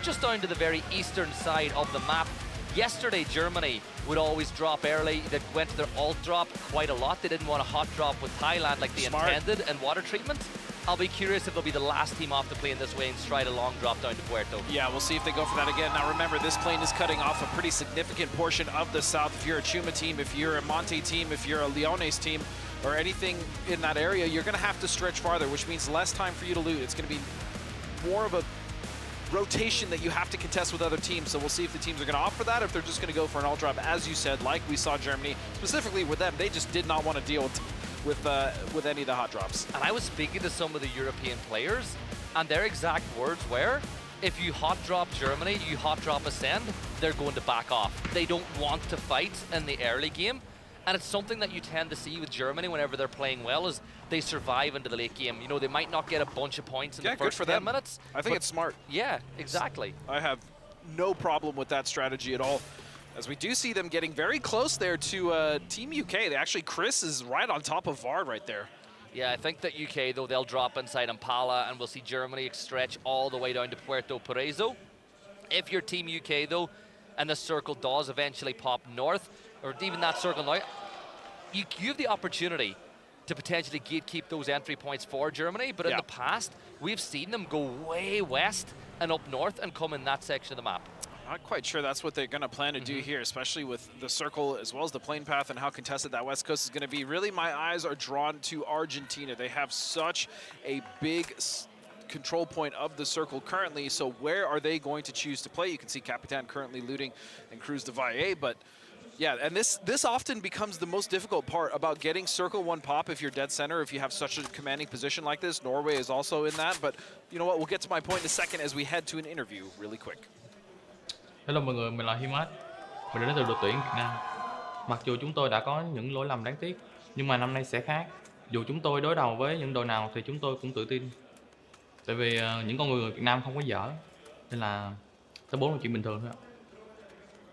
just down to the very eastern side of the map. Yesterday, Germany would always drop early. They went to their alt drop quite a lot. They didn't want a hot drop with Thailand like they intended and water treatment. I'll be curious if they'll be the last team off the plane this way and stride a long drop down to Puerto. Yeah, we'll see if they go for that again. Now remember, this plane is cutting off a pretty significant portion of the south. If you're a Chuma team, if you're a Monte team, if you're a Leones team, or anything in that area, you're going to have to stretch farther, which means less time for you to loot. It's going to be more of a rotation that you have to contest with other teams. So we'll see if the teams are going to opt for that, or if they're just going to go for an alt drop, as you said, like we saw Germany. Specifically with them, they just did not want to deal with any of the hot drops. And I was speaking to some of the European players, and their exact words were, if you hot drop Germany, you hot drop Ascend, they're going to back off. They don't want to fight in the early game. And it's something that you tend to see with Germany whenever they're playing well, is they survive into the late game. You know, they might not get a bunch of points in the first 10 minutes. I think it's smart. Yeah, exactly. I have no problem with that strategy at all. As we do see them getting very close there to Team UK. Chris is right on top of Vard right there. Yeah, I think that UK, though, they'll drop inside Impala, and we'll see Germany stretch all the way down to Puerto Paraiso. If you're Team UK, though, and the circle does eventually pop north, or even that circle now, you have the opportunity to potentially gatekeep those entry points for Germany, but in the past, we've seen them go way west and up north and come in that section of the map. Not quite sure that's what they're going to plan to do here, especially with the circle as well as the plane path and how contested that west coast is going to be. Really, my eyes are drawn to Argentina. They have such a big control point of the circle currently, so where are they going to choose to play? You can see Capitan currently looting and Cruz de Valle, but yeah, and this often becomes the most difficult part about getting circle one pop if you're dead center, if you have such a commanding position like this. Norway is also in that, but you know what, we'll get to my point in a second as we head to an interview really quick. Hello mọi người, mình là Himat. Mình đến từ đội tuyển Việt Nam. Mặc dù chúng tôi đã có những lỗi lầm đáng tiếc, nhưng mà năm nay sẽ khác. Dù chúng tôi đối đầu với những đội nào thì chúng tôi cũng tự tin. Tại vì những con người Việt Nam không có dở, nên là top 4 là chuyện bình thường thôi ạ.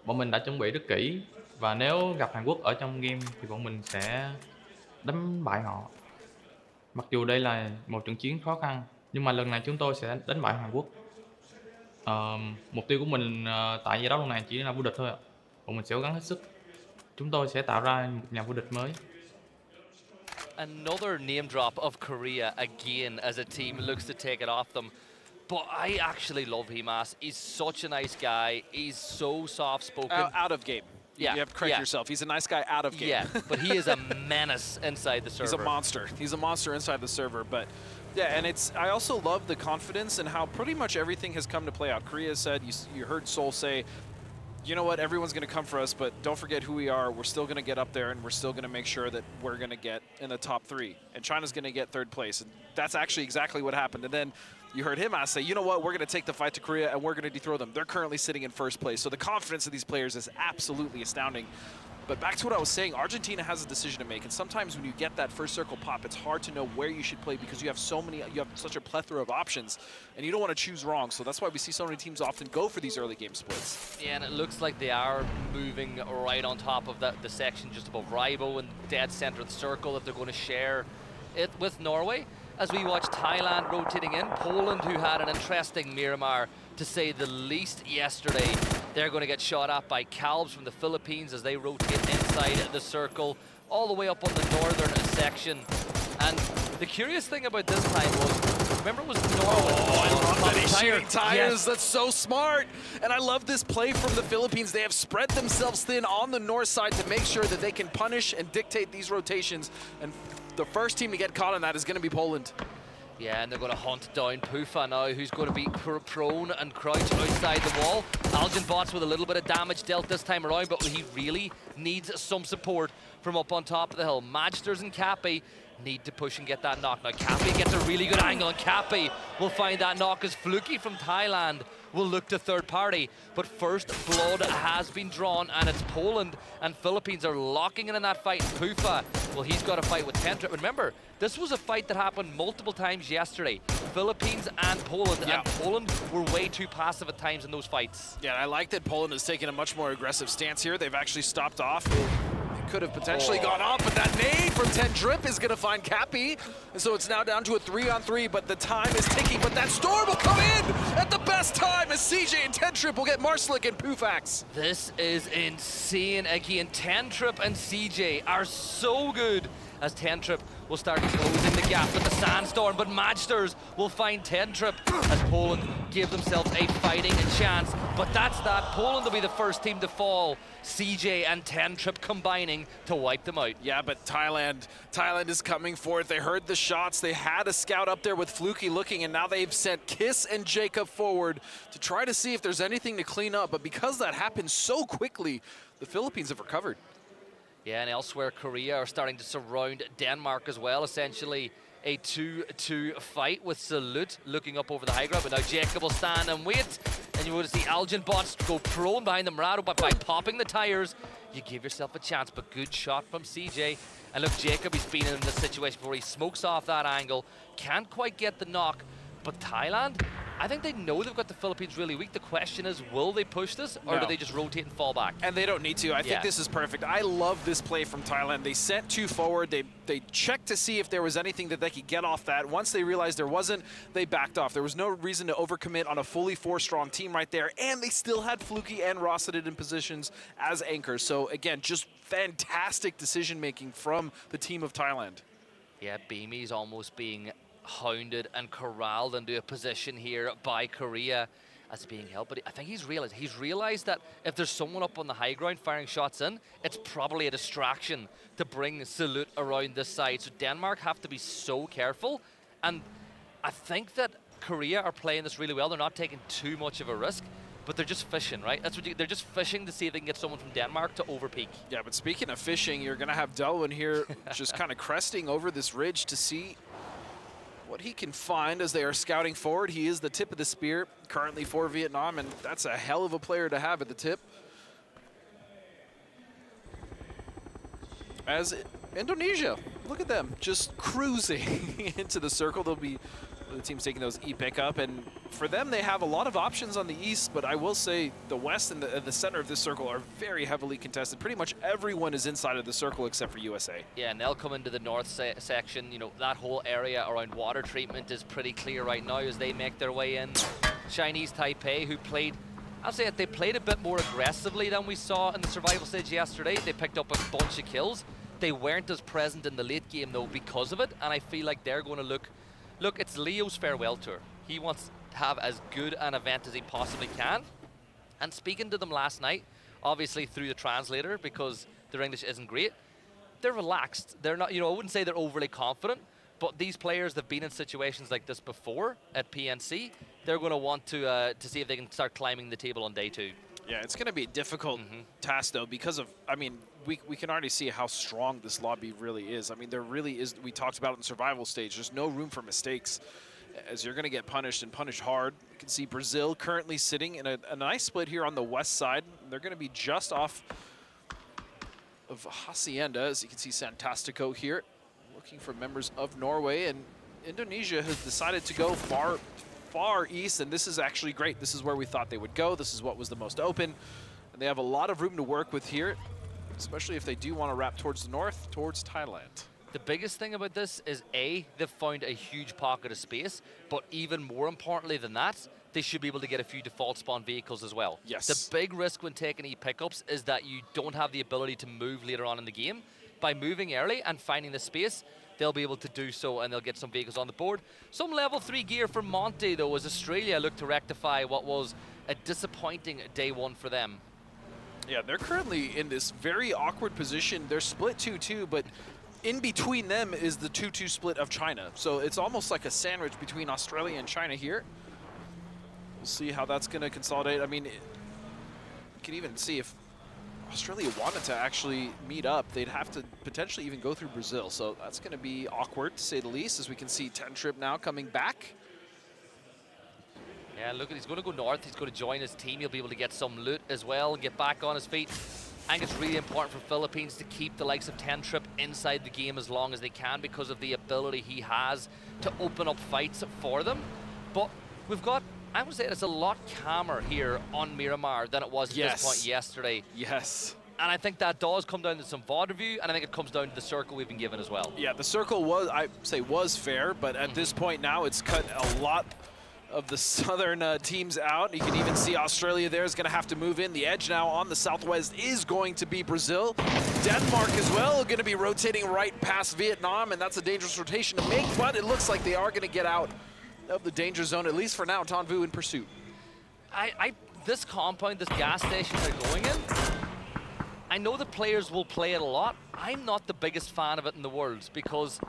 Bọn mình đã chuẩn bị rất kỹ, và nếu gặp Hàn Quốc ở trong game thì bọn mình sẽ đánh bại họ. Mặc dù đây là một trận chiến khó khăn, nhưng mà lần này chúng tôi sẽ đánh bại Hàn Quốc. Mục tiêu của mình tại giải đấu lần này chỉ là vô địch thôi ạ. Bọn mình sẽ cố gắng hết sức. Chúng tôi sẽ tạo ra một nhà vô địch mới. Another name drop of Korea again as a team looks to take it off them. But I actually love Himas. He's such a nice guy. He's so soft-spoken. Out of game. Yeah. You have to correct yourself. He's a nice guy out of game. Yeah, but he is a menace inside the server. He's a monster. He's a monster inside the server. But yeah, and I also love the confidence and how pretty much everything has come to play out. Korea said, you heard Seoul say, you know what, everyone's going to come for us, but don't forget who we are. We're still going to get up there, and we're still going to make sure that we're going to get in the top 3. And China's going to get 3rd place. And that's actually exactly what happened. And then you heard him say, you know what, we're going to take the fight to Korea, and we're going to dethrone them. They're currently sitting in 1st place. So the confidence of these players is absolutely astounding. But back to what I was saying, Argentina has a decision to make, and sometimes when you get that first circle pop, it's hard to know where you should play because you have such a plethora of options, and you don't want to choose wrong. So that's why we see so many teams often go for these early game splits. Yeah, and it looks like they are moving right on top of the section just above Raibo and dead center of the circle, that they're going to share it with Norway. As we watch Thailand rotating in, Poland, who had an interesting Miramar to say the least yesterday, they're going to get shot at by Calbs from the Philippines as they rotate inside the circle, all the way up on the northern section. And the curious thing about this time was, remember it was Norway. Oh, I love that he's shooting tires. Yes. That's so smart. And I love this play from the Philippines. They have spread themselves thin on the north side to make sure that they can punish and dictate these rotations. And the first team to get caught on that is going to be Poland. Yeah, and they're going to hunt down Pufa now, who's going to be prone and crouched outside the wall. Algen Bots with a little bit of damage dealt this time around, but he really needs some support from up on top of the hill. Magsters and Cappy need to push and get that knock. Now Cappy gets a really good angle, and Cappy will find that knock as Fluky from Thailand will look to third party. But first blood has been drawn, and it's Poland and Philippines are locking in that fight. Pufa, well, he's got a fight with Tentra. Remember, this was a fight that happened multiple times yesterday. Philippines and Poland, and Poland were way too passive at times in those fights. Yeah, I like that Poland has taken a much more aggressive stance here. They've actually stopped off. could have potentially gone off, but that nade from Tendrip is going to find Cappy. And so it's now down to a 3-on-3, but the time is ticking. But that storm will come in at the best time as CJ and Tendrip will get Marslick and Pufax. This is insane. Again, Tendrip and CJ are so good as Tendrip will start closing the gap with the Sandstorm, but Magsters will find Tendrip as Poland give themselves a fighting chance. But that's that. Poland will be the first team to fall. CJ and Tendrip combining to wipe them out. Yeah, but Thailand is coming forth. They heard the shots. They had a scout up there with Fluky looking, and now they've sent Kiss and Jacob forward to try to see if there's anything to clean up. But because that happened so quickly, the Philippines have recovered. Yeah, and elsewhere, Korea are starting to surround Denmark as well. Essentially a 2-2 fight with Salute looking up over the high ground. But now Jacob will stand and wait. And you will see Algin bots go prone behind the Murado, but by popping the tires, you give yourself a chance. But good shot from CJ. And look, Jacob, he's been in this situation before. He smokes off that angle. Can't quite get the knock. But Thailand, I think they know they've got the Philippines really weak. The question is, will they push this, or do they just rotate and fall back? And they don't need to. I think this is perfect. I love this play from Thailand. They sent 2 forward. They checked to see if there was anything that they could get off that. Once they realized there wasn't, they backed off. There was no reason to overcommit on a fully 4-strong team right there, and they still had Fluky and Rossiter in positions as anchors. So again, just fantastic decision-making from the team of Thailand. Yeah, Beamy's almost being hounded and corralled into a position here by Korea as being held, but I think he's realized that if there's someone up on the high ground firing shots in, it's probably a distraction to bring Salute around this side. So Denmark have to be so careful, and I think that Korea are playing this really well. They're not taking too much of a risk, but they're just fishing, right? That's what they're just fishing to see if they can get someone from Denmark to overpeak. Yeah, but speaking of fishing, you're going to have Delwyn here just kind of cresting over this ridge to see what he can find as they are scouting forward. He is the tip of the spear currently for Vietnam, and that's a hell of a player to have at the tip. As Indonesia, look at them, just cruising into the circle. They'll be the team's taking those E-pick up, and for them, they have a lot of options on the east, but I will say the west and the center of this circle are very heavily contested. Pretty much everyone is inside of the circle except for USA. Yeah, and they'll come into the north section. You know, that whole area around water treatment is pretty clear right now as they make their way in. Chinese Taipei, who played, I'll say it, they played a bit more aggressively than we saw in the survival stage yesterday. They picked up a bunch of kills. They weren't as present in the late game, though, because of it, and I feel like they're going to look, it's Leo's farewell tour. He wants to have as good an event as he possibly can. And speaking to them last night, obviously through the translator, because their English isn't great, they're relaxed. They're not, you know, I wouldn't say they're overly confident, but these players that have been in situations like this before at PNC, they're going to want to see if they can start climbing the table on day 2. Yeah, it's going to be a difficult task, though, because of, I mean, we can already see how strong this lobby really is. I mean, there really is, we talked about it in the survival stage, there's no room for mistakes, as you're going to get punished and punished hard. You can see Brazil currently sitting in a nice split here on the west side. They're going to be just off of Hacienda, as you can see Santastico here, looking for members of Norway, and Indonesia has decided to go far east, and this is actually great. This is where we thought they would go. This is what was the most open, and they have a lot of room to work with here, especially if they do want to wrap towards the north, towards Thailand. The biggest thing about this is, A, they've found a huge pocket of space, but even more importantly than that, they should be able to get a few default spawn vehicles as well. Yes. The big risk when taking E-pickups is that you don't have the ability to move later on in the game. By moving early and finding the space, they'll be able to do so, and they'll get some vehicles on the board. Some level 3 gear for Monte, though, as Australia looked to rectify what was a disappointing day 1 for them. Yeah, they're currently in this very awkward position. They're split 2-2, but in between them is the 2-2 split of China. So it's almost like a sandwich between Australia and China here. We'll see how that's going to consolidate. I mean, you can even see if Australia wanted to actually meet up, they'd have to potentially even go through Brazil. So that's going to be awkward, to say the least, as we can see Tendrip now coming back. Yeah, look, he's going to go north. He's going to join his team. He'll be able to get some loot as well and get back on his feet. I think it's really important for Philippines to keep the likes of Tendrip inside the game as long as they can because of the ability he has to open up fights for them. But we've got, I would say it's a lot calmer here on Miramar than it was at this point yesterday. Yes. And I think that does come down to some VOD review, and I think it comes down to the circle we've been given as well. Yeah, the circle was, I say, was fair, but at this point now, it's cut a lot of the southern teams out. You can even see Australia there is going to have to move in. The edge now on the southwest is going to be Brazil. Denmark as well, going to be rotating right past Vietnam, and that's a dangerous rotation to make, but it looks like they are going to get out of the danger zone, at least for now. Ton Vu in pursuit. This compound, this gas station they're going in, I know the players will play it a lot. I'm not the biggest fan of it in the world because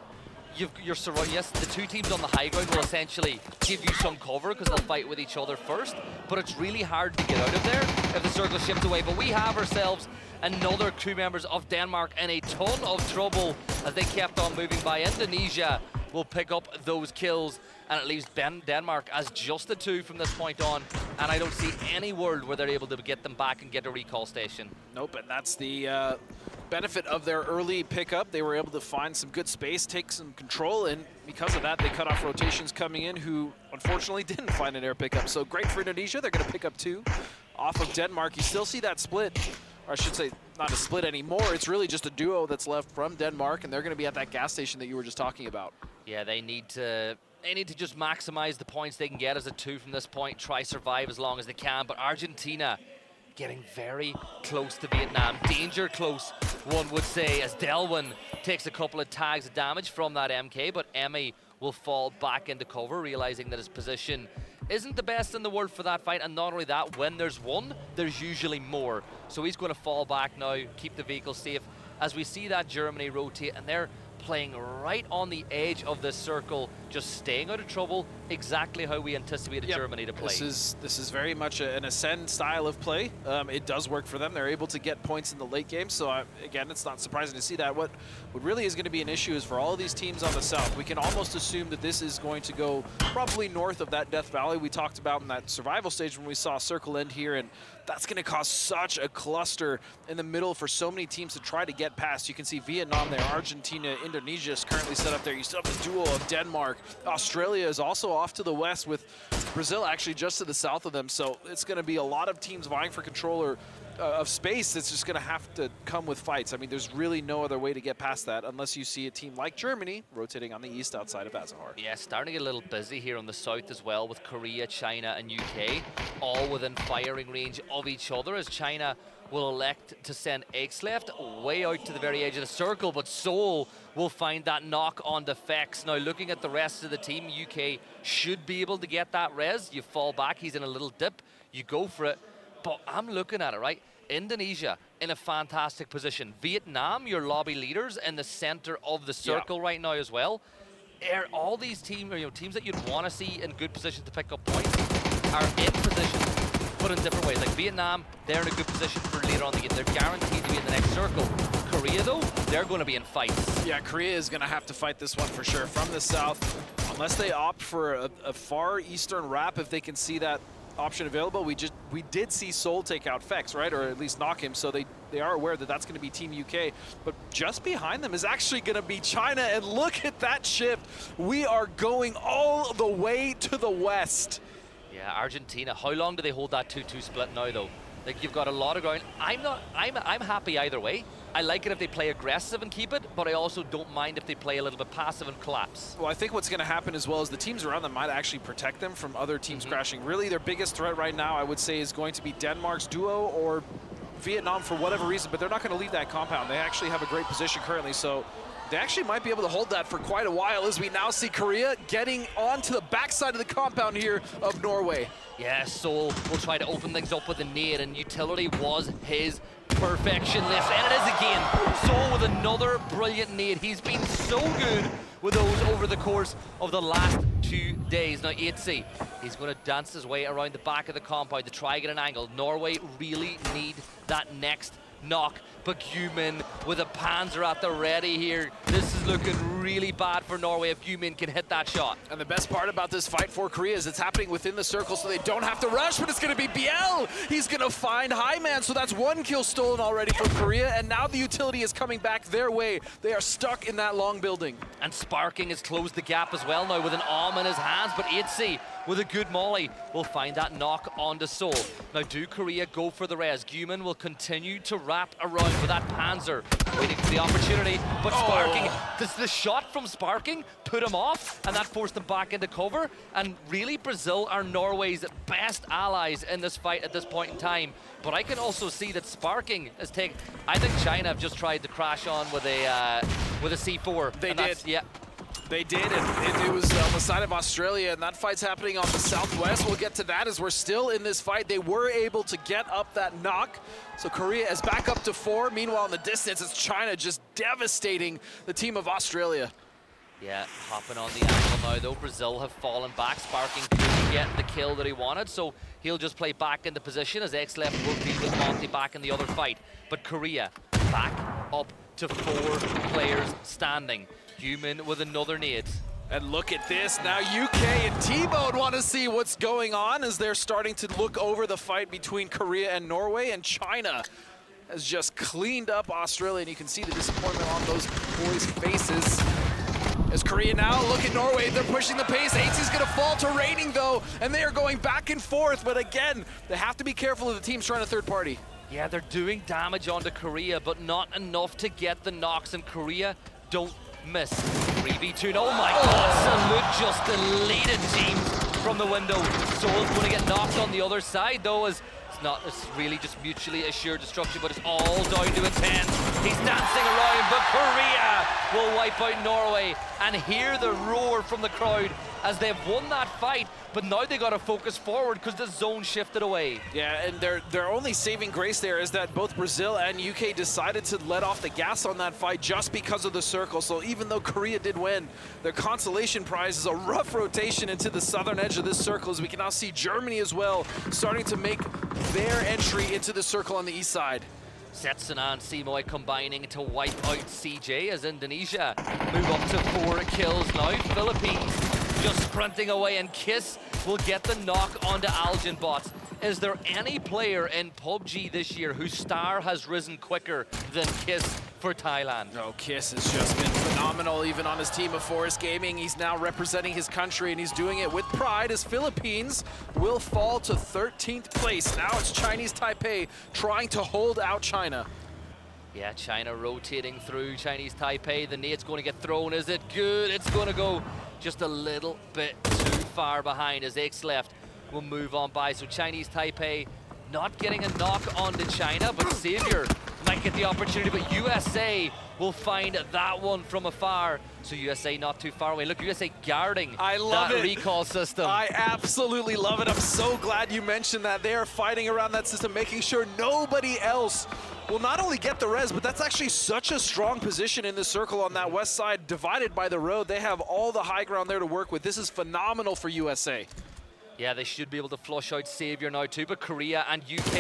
you're surrounded. Yes, the two teams on the high ground will essentially give you some cover because they'll fight with each other first, but it's really hard to get out of there if the circle shifts away. But we have ourselves another crew members of Denmark in a ton of trouble as they kept on moving by. Indonesia will pick up those kills, and it leaves Denmark as just the two from this point on, and I don't see any world where they're able to get them back and get a recall station. Nope, and that's the benefit of their early pickup. They were able to find some good space, take some control, and because of that, they cut off rotations coming in who unfortunately didn't find an air pickup. So great for Indonesia. They're going to pick up 2 off of Denmark. You still see that split, or I should say not a split anymore. It's really just a duo that's left from Denmark, and they're going to be at that gas station that you were just talking about. Yeah, they need to just maximize the points they can get as a 2 from this point, try survive as long as they can. But Argentina getting very close to Vietnam. Danger close, one would say, as Delwyn takes a couple of tags of damage from that MK, but Emmy will fall back into cover, realizing that his position isn't the best in the world for that fight. And not only that, when there's one, there's usually more. So he's going to fall back now, keep the vehicle safe, as we see that Germany rotate, and they're playing right on the edge of this circle, just staying out of trouble, exactly how we anticipated Germany to play. This is very much an ascend style of play. It does work for them. They're able to get points in the late game, so again, it's not surprising to see that. What really is going to be an issue is for all of these teams on the south, we can almost assume that this is going to go probably north of that Death Valley we talked about in that survival stage when we saw Circle end here, and that's going to cause such a cluster in the middle for so many teams to try to get past. You can see Vietnam there, Argentina, Indonesia is currently set up there. You still have the duo of Denmark. Australia is also off to the west, with Brazil actually just to the south of them. So it's going to be a lot of teams vying for control of space. That's just going to have to come with fights. I mean, there's really no other way to get past that unless you see a team like Germany rotating on the east outside of Azahar. Yeah, starting to get a little busy here on the south as well, with Korea, China, and UK all within firing range of each other, as China will elect to send Left way out to the very edge of the circle, but Seoul will find that knock on Defex. Now, looking at the rest of the team, UK should be able to get that res. You fall back, he's in a little dip, you go for it. But I'm looking at it, right? Indonesia in a fantastic position. Vietnam, your lobby leaders, in the center of the circle right now as well. All these teams, teams that you'd want to see in good position to pick up points are in position, but in different ways. Like Vietnam, they're in a good position for later on the game. They're guaranteed to be in the next circle. Korea, though, they're going to be in fights. Yeah, Korea is going to have to fight this one for sure. From the south, unless they opt for a far eastern wrap, if they can see that option available. We did see Seoul take out Fex, right, or at least knock him, so they are aware that that's going to be Team UK. But just behind them is actually going to be China, and look at that shift. We are going all the way to the west. Yeah, Argentina. How long do they hold that 2-2 split now, though? Like, you've got a lot of ground. I'm happy either way. I like it if they play aggressive and keep it, but I also don't mind if they play a little bit passive and collapse. Well, I think what's going to happen as well is the teams around them might actually protect them from other teams crashing. Really, their biggest threat right now, I would say, is going to be Denmark's duo or Vietnam for whatever reason, but they're not going to leave that compound. They actually have a great position currently, so they actually might be able to hold that for quite a while, as we now see Korea getting onto the backside of the compound here of Norway. Yeah, Seoul will try to open things up with a nade, and utility was his perfection list. And it is again. Seoul with another brilliant nade. He's been so good with those over the course of the last 2 days. Now, Itzy, he's going to dance his way around the back of the compound to try get an angle. Norway really need that next knock. But Gumin with a Panzer at the ready here. This is looking really bad for Norway if Gumin can hit that shot. And the best part about this fight for Korea is it's happening within the circle, so they don't have to rush, but it's going to be Biel. He's going to find Highman, so that's 1 kill stolen already from Korea, and now the utility is coming back their way. They are stuck in that long building. And Sparking has closed the gap as well now with an arm in his hands, but Itzy with a good molly will find that knock onto Seoul. Now, do Korea go for the res? Gumin will continue to wrapped around with that Panzer, waiting for the opportunity. But Sparking, the shot from Sparking put him off, and that forced him back into cover. And really, Brazil are Norway's best allies in this fight at this point in time. But I can also see that Sparking has taken. I think China have just tried to crash on with a C4. They did. Yeah. They did, and it was on the side of Australia, and that fight's happening on the southwest. We'll get to that as we're still in this fight. They were able to get up that knock, so Korea is back up to 4. Meanwhile, in the distance, it's China just devastating the team of Australia. Yeah, hopping on the angle now, though. Brazil have fallen back. Sparking couldn't get the kill that he wanted, so he'll just play back into position as XLeft will deal with Monty back in the other fight. But Korea back up to 4 players standing. Human with another nade. And look at this, now UK and T-Bone want to see what's going on as they're starting to look over the fight between Korea and Norway, and China has just cleaned up Australia, and you can see the disappointment on those boys' faces. As Korea now look at Norway, they're pushing the pace. AT's gonna fall to Raining though, and they are going back and forth, but again, they have to be careful of the teams trying to third party. Yeah, they're doing damage onto Korea, but not enough to get the knocks, and Korea don't miss. 3v2, oh my god, Salute just deleted James from the window. Soul's going to get knocked on the other side though, as it's really just mutually assured destruction, but it's all down to a 10. He's dancing around, but Korea will wipe out Norway, and hear the roar from the crowd as they've won that fight, but now they got to focus forward because the zone shifted away. Yeah, and their only saving grace there is that both Brazil and UK decided to let off the gas on that fight just because of the circle. So even though Korea did win, their consolation prize is a rough rotation into the southern edge of this circle, as we can now see Germany as well starting to make their entry into the circle on the east side. Setsuna and Simoy combining to wipe out CJ as Indonesia move up to 4 kills now. Philippines just sprinting away, and Kiss will get the knock onto Algin bots. Is there any player in PUBG this year whose star has risen quicker than Kiss for Thailand? No, Kiss has just been phenomenal, even on his team of Forest Gaming. He's now representing his country, and he's doing it with pride, as Philippines will fall to 13th place. Now it's Chinese Taipei trying to hold out China. Yeah, China rotating through Chinese Taipei. The nade's going to get thrown. Is it good? It's going to go just a little bit too far behind as XLeft will move on by. So Chinese Taipei not getting a knock onto China, but Savior might get the opportunity, but USA will find that one from afar. So USA not too far away. Look, USA guarding that recall system. I absolutely love it. I'm so glad you mentioned that. They are fighting around that system, making sure nobody else will not only get the res, but that's actually such a strong position in the circle on that west side, divided by the road. They have all the high ground there to work with. This is phenomenal for USA. Yeah, they should be able to flush out Savior now too, but Korea and UK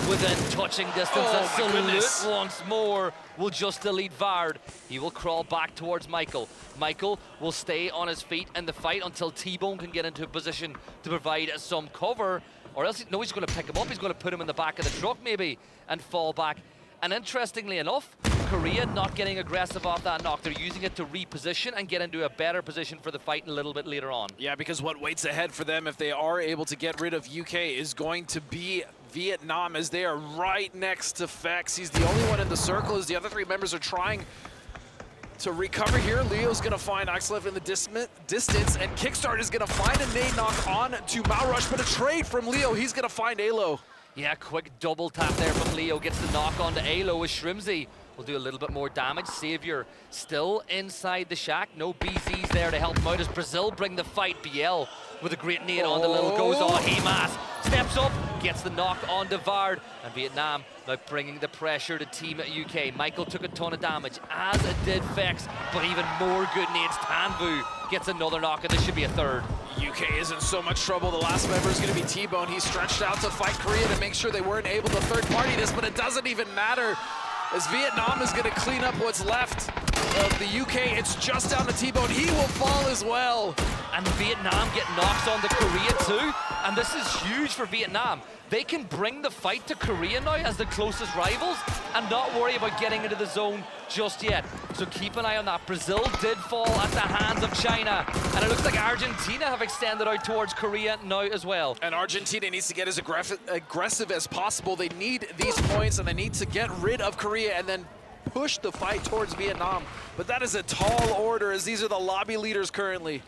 within touching distance. And Salute once more will just delete Vard. He will crawl back towards Michael. Michael will stay on his feet in the fight until T-Bone can get into a position to provide some cover, or else, no, he's going to pick him up. He's going to put him in the back of the truck maybe and fall back. And interestingly enough, Korea not getting aggressive off that knock. They're using it to reposition and get into a better position for the fight a little bit later on. Yeah, because what waits ahead for them if they are able to get rid of UK is going to be Vietnam, as they are right next to Fex. He's the only one in the circle as the other 3 members are trying to recover here. Leo's going to find XLeft in the distance, and Kickstart is going to find a nade knock on to Malrush, but a trade from Leo. He's going to find Alo. Yeah, quick double tap there from Leo. Gets the knock onto Alo as Shrimzy will do a little bit more damage. Savior still inside the shack. No BZs there to help him out as Brazil bring the fight. BL with a great nade on the little goes on. Hemas steps up, gets the knock onto Vard, and Vietnam now bringing the pressure to Team UK. Michael took a ton of damage, as it did Fex, but even more good nades. Tanvu gets another knock, and this should be a third. UK is in so much trouble. The last member is going to be T-Bone. He stretched out to fight Korea to make sure they weren't able to third party this, but it doesn't even matter, as Vietnam is going to clean up what's left of the UK. It's just down to T-Bone. He will fall as well. And Vietnam get knocked onto Korea too. And this is huge for Vietnam. They can bring the fight to Korea now as the closest rivals and not worry about getting into the zone just yet. So keep an eye on that. Brazil did fall at the hands of China. And it looks like Argentina have extended out towards Korea now as well. And Argentina needs to get as aggressive as possible. They need these points and they need to get rid of Korea and then push the fight towards Vietnam. But that is a tall order as these are the lobby leaders currently.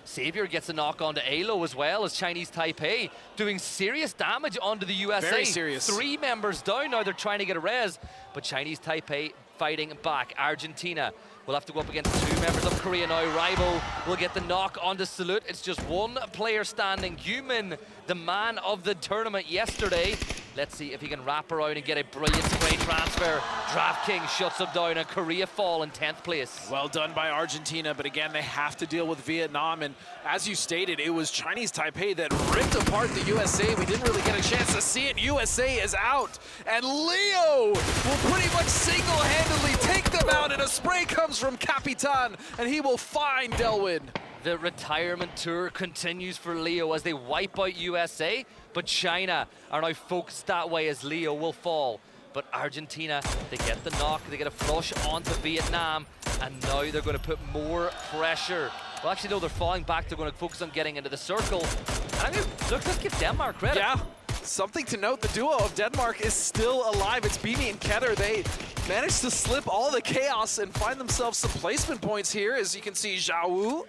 Xavier gets a knock onto Alo as well as Chinese Taipei doing serious damage onto the USA. Very serious. 3 members down now, they're trying to get a res, but Chinese Taipei fighting back. Argentina will have to go up against 2 members of Korea now. Raibo will get the knock onto Salute. It's just 1 player standing. Yumin, the man of the tournament yesterday. Let's see if he can wrap around and get a brilliant spray transfer. DraftKings shuts him down and Korea fall in 10th place. Well done by Argentina, but again, they have to deal with Vietnam. And as you stated, it was Chinese Taipei that ripped apart the USA. We didn't really get a chance to see it. USA is out. And Leo will pretty much single-handedly take them out. And a spray comes from Capitan, and he will find Delwyn. The retirement tour continues for Leo as they wipe out USA, but China are now focused that way as Leo will fall. But Argentina, they get the knock, they get a flush onto Vietnam, and now they're going to put more pressure. Well, actually, no, they're falling back. They're going to focus on getting into the circle. And I mean, look, let's give Denmark credit. Yeah, something to note, the duo of Denmark is still alive. It's Beamy and Ketter. They managed to slip all the chaos and find themselves some placement points here. As you can see, Zhao Wu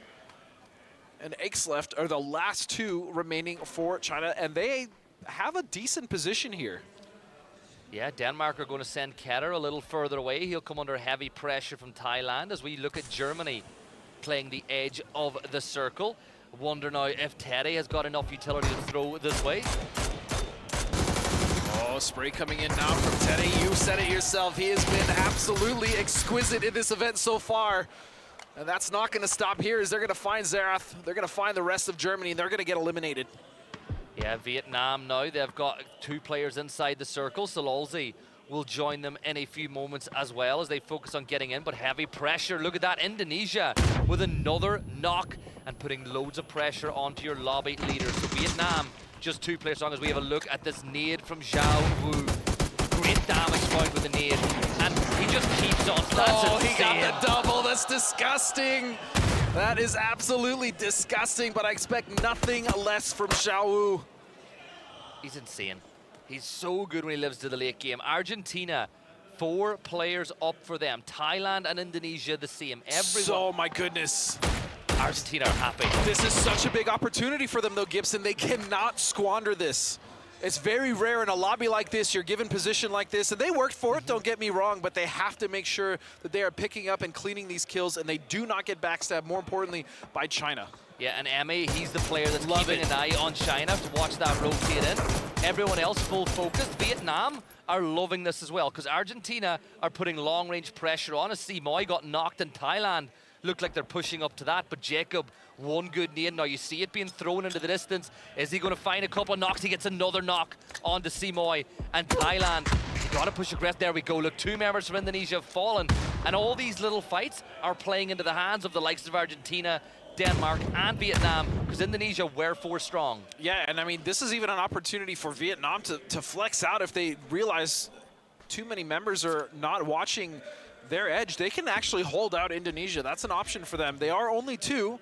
and Left are the last 2 remaining for China, and they have a decent position here. Yeah, Denmark are going to send Ketter a little further away. He'll come under heavy pressure from Thailand as we look at Germany playing the edge of the circle. Wonder now if Teddy has got enough utility to throw this way. Oh, spray coming in now from Teddy. You said it yourself. He has been absolutely exquisite in this event so far. And that's not going to stop here as they're going to find Zerath. They're going to find the rest of Germany, and they're going to get eliminated. Yeah, Vietnam now, they've got 2 players inside the circle. Sololzi will join them in a few moments as well as they focus on getting in, but heavy pressure. Look at that, Indonesia with another knock and putting loads of pressure onto your lobby leaders. So Vietnam, just 2 players long as we have a look at this nade from Zhao Wu. Great damage found with the nade, and he just keeps on. That's he got the double. That's disgusting. That is absolutely disgusting, but I expect nothing less from Zhao Wu. He's insane. He's so good when he lives to the late game. Argentina, 4 players up for them. Thailand and Indonesia the same. Oh my goodness. Argentina are happy. This is such a big opportunity for them though, Gibson. They cannot squander this. It's very rare in a lobby like this, you're given position like this, and they worked for it, don't get me wrong, but they have to make sure that they are picking up and cleaning these kills, and they do not get backstabbed, more importantly, by China. Yeah, and Emme, he's the player that's keeping an eye on China to watch that rotate in. Everyone else full focus. Vietnam are loving this as well, because Argentina are putting long-range pressure on. As Simoy got knocked in Thailand, looked like they're pushing up to that, but Jacob, 1 good nade. Now you see it being thrown into the distance. Is he going to find a couple of knocks? He gets another knock onto Simoy and Thailand. You got to push aggressive. There we go. Look, 2 members from Indonesia have fallen, and all these little fights are playing into the hands of the likes of Argentina, Denmark, and Vietnam, because Indonesia were 4 strong. Yeah, and I mean, this is even an opportunity for Vietnam to flex out if they realize too many members are not watching their edge. They can actually hold out Indonesia. That's an option for them. They are only 2,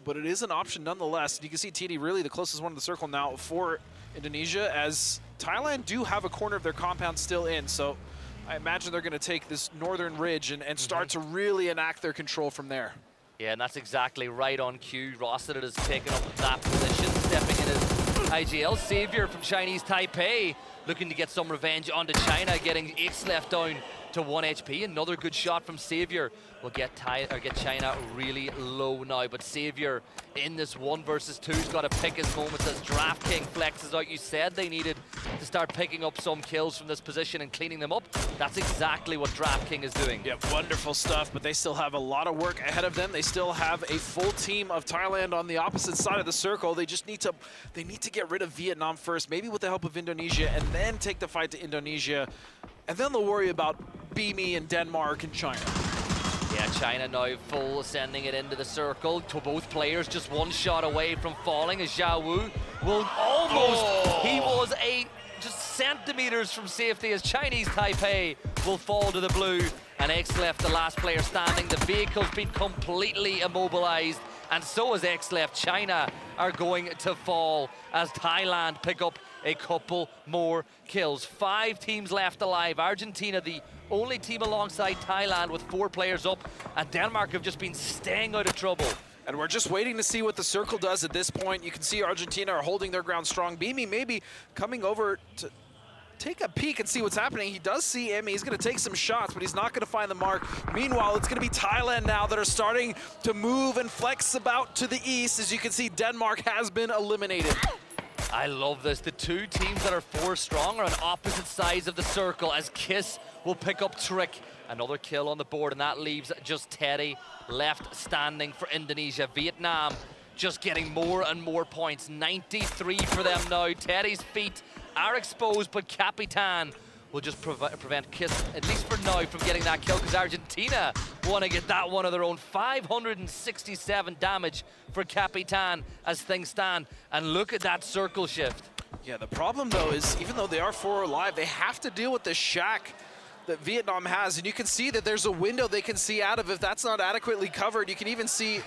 but it is an option nonetheless. You can see TD really the closest one to the circle now for Indonesia, as Thailand do have a corner of their compound still in. So I imagine they're going to take this northern ridge and start to really enact their control from there. Yeah, and that's exactly right on cue. Rossiter has taken up that position, stepping in as IGL. Xavier from Chinese Taipei looking to get some revenge onto China, getting Left down to 1 HP. Another good shot from Xavier will get China really low now. But Xavier in this 1 versus 2 has got to pick his moments as DraftKings flexes out. You said they needed to start picking up some kills from this position and cleaning them up. That's exactly what DraftKings is doing. Yeah, wonderful stuff, but they still have a lot of work ahead of them. They still have a full team of Thailand on the opposite side of the circle. They just need to get rid of Vietnam first, maybe with the help of Indonesia, and then take the fight to Indonesia. And then they'll worry about Beamy and Denmark and China. Yeah, China now full sending it into the circle to both players, just one shot away from falling as Zhao Wu will almost, he was just centimeters from safety as Chinese Taipei will fall to the blue, and XLEF, the last player standing. The vehicle's been completely immobilized, and so is XLEF. China are going to fall as Thailand pick up a couple more kills. 5 teams left alive. Argentina, the only team alongside Thailand with 4 players up, and Denmark have just been staying out of trouble. And we're just waiting to see what the circle does at this point. You can see Argentina are holding their ground strong. Beamy maybe coming over to take a peek and see what's happening. He does see Emmy. He's going to take some shots, but he's not going to find the mark. Meanwhile, it's going to be Thailand now that are starting to move and flex about to the east. As you can see, Denmark has been eliminated. I love this. The 2 teams that are 4 strong are on opposite sides of the circle as Kiss will pick up Trick. Another kill on the board, and that leaves just Teddy left standing for Indonesia. Vietnam just getting more and more points. 93 for them now. Teddy's feet are exposed, but Capitan will just prevent Kiss, at least for now, from getting that kill, because Argentina want to get that one of their own. 567 damage for Capitan as things stand. And look at that circle shift. Yeah, the problem, though, is even though they are 4 alive, they have to deal with the shack that Vietnam has, and you can see that there's a window they can see out of if that's not adequately covered. You can even see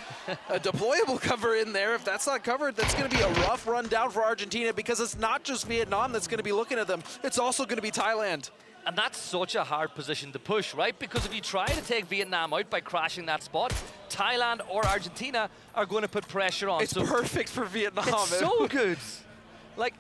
a deployable cover in there. If that's not covered, that's going to be a rough run down for Argentina, because it's not just Vietnam that's going to be looking at them. It's also going to be Thailand. And that's such a hard position to push, right? Because if you try to take Vietnam out by crashing that spot, Thailand or Argentina are going to put pressure on. It's perfect for Vietnam. It's so good. Like,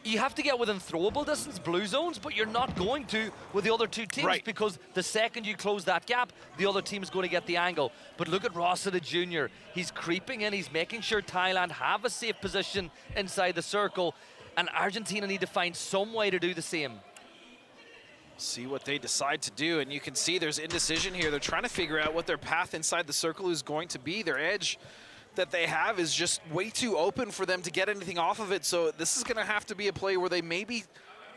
you have to get within throwable distance, blue zones, but you're not going to with the other 2 teams, right, because the second you close that gap, the other team is going to get the angle. But look at Rossiter Jr. He's creeping in. He's making sure Thailand have a safe position inside the circle, and Argentina need to find some way to do the same. See what they decide to do, and you can see there's indecision here. They're trying to figure out what their path inside the circle is going to be. Their edge that they have is just way too open for them to get anything off of it. So this is going to have to be a play where they maybe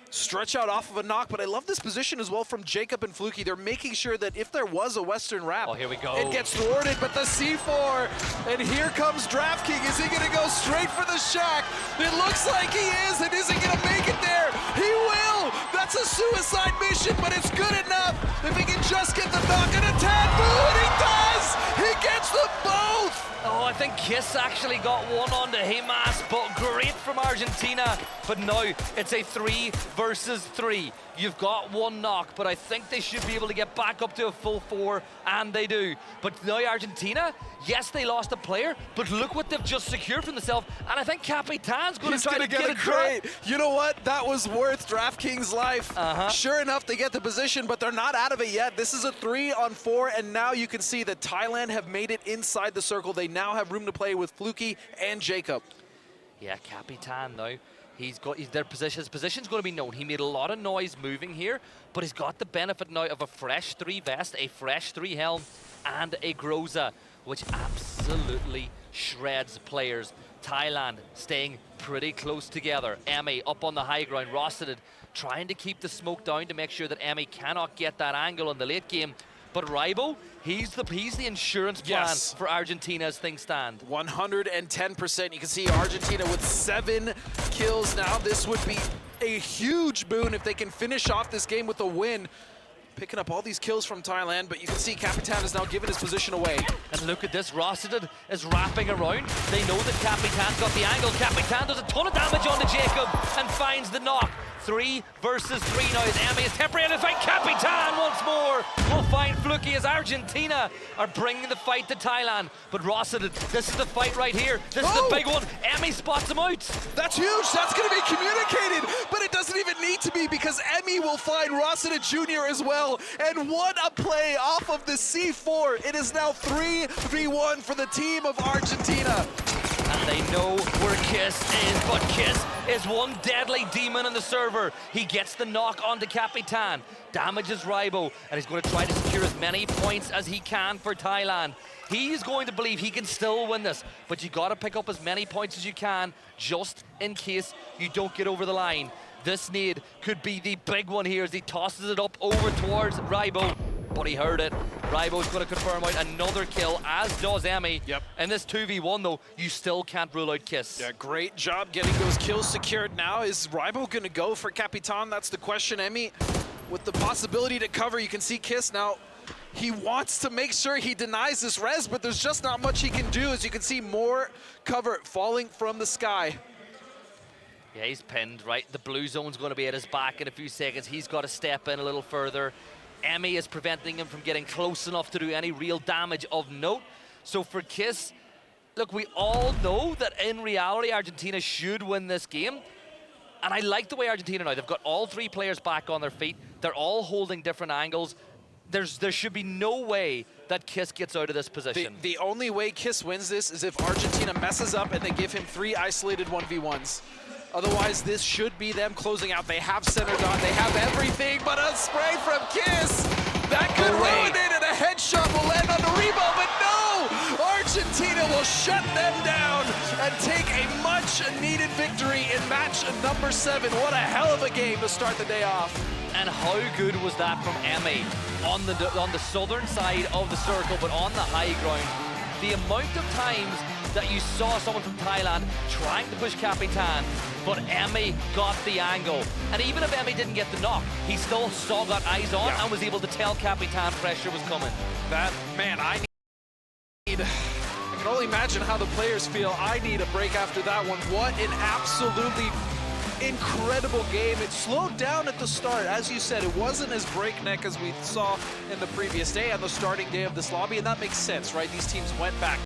stretch out off of a knock. But I love this position as well from Jacob and Fluky. They're making sure that if there was a Western wrap, oh, here we go, it gets thwarted. But the C4, and here comes DraftKings. Is he going to go straight for the shack? It looks like he is, and is he going to make it there? He will! That's a suicide mission, but it's good enough if he can just get the knock and a taboo, and he does! He gets them both! Oh, I think Kiss actually got one onto Himas, but great from Argentina. But now it's a 3 versus 3. You've got 1 knock, but I think they should be able to get back up to a full 4, and they do. But now Argentina, yes, they lost a player, but look what they've just secured for themselves. And I think Capitan's going to try to get a crate. You know what? That was worth DraftKings' life. Sure enough, they get the position, but they're not out of it yet. This is a 3-on-4, and now you can see that Thailand have made it inside the circle. They now have room to play with Fluky and Jacob. Yeah, Capitan now. His position's going to be known. He made a lot of noise moving here, but he's got the benefit now of a fresh 3 vest, a fresh 3 helm, and a Groza, which absolutely shreds players. Thailand staying pretty close together. Emmy up on the high ground. Rossiter trying to keep the smoke down to make sure that Emmy cannot get that angle in the late game. But Rybo, he's the insurance plan for Argentina as things stand. 110%. You can see Argentina with 7 kills now. This would be a huge boon if they can finish off this game with a win. Picking up all these kills from Thailand, but you can see Capitan has now given his position away. And look at this, Rossiter is wrapping around. They know that Capitan's got the angle. Capitan does a ton of damage onto Jacob and finds the knock. 3 versus 3 now as Emmy is temporarily fight. Capitan once more will find Fluky as Argentina are bringing the fight to Thailand. But Rossiter, this is the fight right here. This is the big one. Emmy spots him out. That's huge. That's going to be communicated, but it doesn't even need to be because Emmy will find Rossiter Jr. as well. And what a play off of the C4. It is now 3v1 for the team of Argentina. And they know where Kiss is, but Kiss is one deadly demon in the server. He gets the knock onto Capitan, damages Rybo, and he's going to try to secure as many points as he can for Thailand. He's going to believe he can still win this, but you got to pick up as many points as you can just in case you don't get over the line. This nade could be the big one here as he tosses it up over towards Rybo, but he heard it, Rybo's going to confirm out another kill, as does Emmy. Yep. In this 2v1, though, you still can't rule out Kiss. Yeah, great job getting those kills secured now. Is Rybo going to go for Capitan? That's the question. Emmy, with the possibility to cover, you can see Kiss now. He wants to make sure he denies this res, but there's just not much he can do. As you can see, more cover falling from the sky. Yeah, he's pinned, right? The blue zone's going to be at his back in a few seconds. He's got to step in a little further. Emmy is preventing him from getting close enough to do any real damage of note. So for Kiss, look, we all know that in reality, Argentina should win this game. And I like the way Argentina now, they've got all three players back on their feet. They're all holding different angles. There should be no way that Kiss gets out of this position. The only way Kiss wins this is if Argentina messes up and they give him 3 isolated 1v1s. Otherwise, this should be them closing out. They have center dot, they have everything, but a spray from Kiss! That could ruin it, and a headshot will land on the rebound, but no! Argentina will shut them down and take a much-needed victory in match number 7. What a hell of a game to start the day off. And how good was that from Emmy on the southern side of the circle, but on the high ground. The amount of times that you saw someone from Thailand trying to push Capitan, but Emmy got the angle. And even if Emmy didn't get the knock, he still got eyes on and was able to tell Capitan pressure was coming. That, man, I can only imagine how the players feel. I need a break after that one. What an absolutely incredible game. It slowed down at the start. As you said, it wasn't as breakneck as we saw in the previous day on the starting day of this lobby, and that makes sense, right? These teams went back.